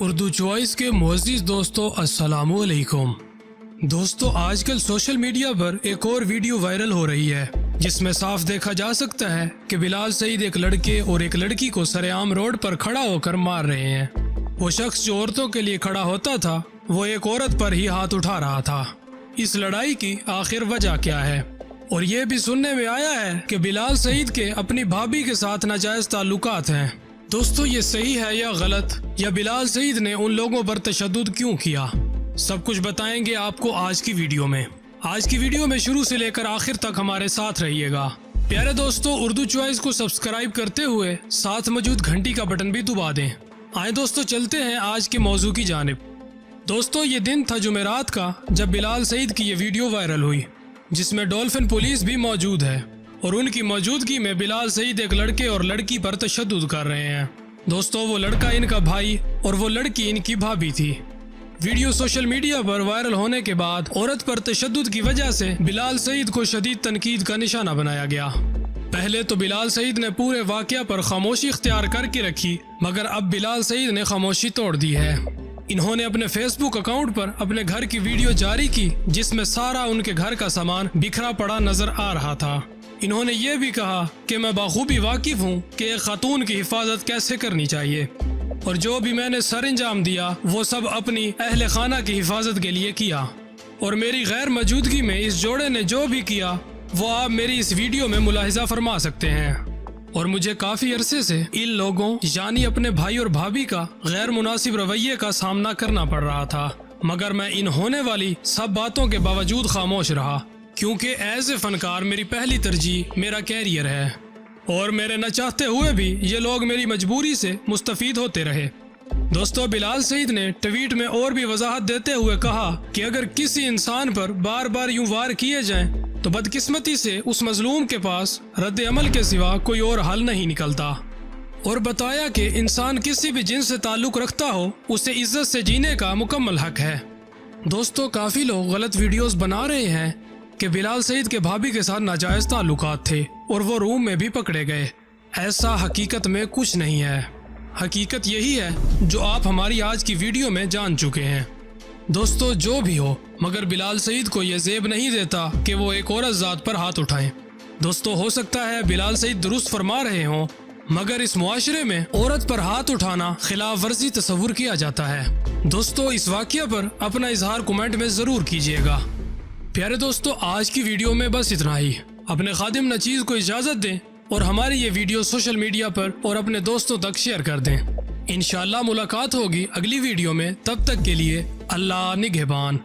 Urdu choice के मुअज़्ज़िज़ दोस्तों, अस्सलामु अलैकुम। दोस्तों, आजकल सोशल मीडिया पर एक और वीडियो वायरल हो रही है जिसमें साफ देखा जा सकता है कि बिलाल सईद एक लड़के और एक लड़की को सरेआम रोड पर खड़ा होकर मार रहे हैं। वो शख्स जो औरतों के लिए खड़ा होता था वो एक औरत पर ही हाथ उठा रहा था। इस लड़ाई की आखिर वजह क्या है? और ये भी सुनने में आया है कि बिलाल सईद के अपनी भाभी के साथ नाजायज ताल्लुकात हैं। दोस्तों, ये सही है या गलत, या बिलाल सईद ने उन लोगों पर तशद्दुद क्यों किया? सब कुछ बताएंगे आपको आज की वीडियो में। आज की वीडियो में शुरू से लेकर आखिर तक हमारे साथ रहिएगा। प्यारे दोस्तों, उर्दू चॉइस को सब्सक्राइब करते हुए साथ मौजूद घंटी का बटन भी दबा दें। आए दोस्तों, चलते हैं आज के मौजू की जानिब। दोस्तों, ये दिन था जुमेरात का जब बिलाल सईद की ये वीडियो वायरल हुई जिसमें डॉल्फिन पुलिस भी मौजूद है और उनकी मौजूदगी में बिलाल सईद एक लड़के और लड़की पर तशद्दुद कर रहे हैं। दोस्तों, वो लड़का इनका भाई और वो लड़की इनकी भाभी थी। वीडियो सोशल मीडिया पर वायरल होने के बाद औरत पर तशद्दुद की वजह से बिलाल सईद को शदीद तनकीद का निशाना बनाया गया। पहले तो बिलाल सईद ने पूरे वाकया पर खामोशी इख्तियार करके रखी, मगर अब बिलाल सईद ने खामोशी तोड़ दी है। इन्होंने अपने फेसबुक अकाउंट पर अपने घर की वीडियो जारी की जिसमें सारा उनके घर का सामान बिखरा पड़ा नजर आ रहा था। इन्होंने ये भी कहा कि मैं बाखूबी वाकिफ हूँ कि एक खातून की हिफाजत कैसे करनी चाहिए और जो भी मैंने सरंजाम दिया वो सब अपनी अहले खाना की हिफाजत के लिए किया और मेरी गैर मौजूदगी में इस जोड़े ने जो भी किया वो आप मेरी इस वीडियो में मुलाहिजा फरमा सकते हैं। और मुझे काफी अरसे से इन लोगों यानी अपने भाई और भाभी का गैर मुनासिब रवैये का सामना करना पड़ रहा था, मगर मैं इन होने वाली सब बातों के बावजूद खामोश रहा क्योंकि एज ए फनकार मेरी पहली तरजीह मेरा कैरियर है और मेरे न चाहते हुए भी ये लोग मेरी मजबूरी से मुस्तफीद होते रहे। दोस्तों, बिलाल सईद ने ट्वीट में और भी वजाहत देते हुए कहा कि अगर किसी इंसान पर बार बार यूं वार किए जाएं तो बदकिस्मती से उस मजलूम के पास रद्द अमल के सिवा कोई और हल नहीं निकलता और बताया कि इंसान किसी भी जिन्स से ताल्लुक रखता हो उसे इज्जत से जीने का मुकम्मल हक है। दोस्तों, काफी लोग गलत वीडियोस बना रहे हैं कि बिलाल सईद के भाभी के साथ नाजायज ताल्लुकात थे और वो रूम में भी पकड़े गए। ऐसा हकीकत में कुछ नहीं है। हकीकत यही है जो आप हमारी आज की वीडियो में जान चुके हैं। दोस्तों, जो भी हो, मगर बिलाल सईद को यह जेब नहीं देता कि वो एक औरत जात पर हाथ उठाएं। दोस्तों, हो सकता है बिलाल सईद दुरुस्त फरमा रहे हों, मगर इस मुआशरे में औरत पर हाथ उठाना खिलाफ वर्जी तस्वुर किया जाता है। दोस्तों, इस वाकया पर अपना इजहार कमेंट में जरूर कीजिएगा। प्यारे दोस्तों, आज की वीडियो में बस इतना ही। अपने खादिम नचीज को इजाजत दें और हमारी ये वीडियो सोशल मीडिया पर और अपने दोस्तों तक शेयर कर दें। इंशाअल्लाह मुलाकात होगी अगली वीडियो में। तब तक के लिए अल्लाह निगहबान।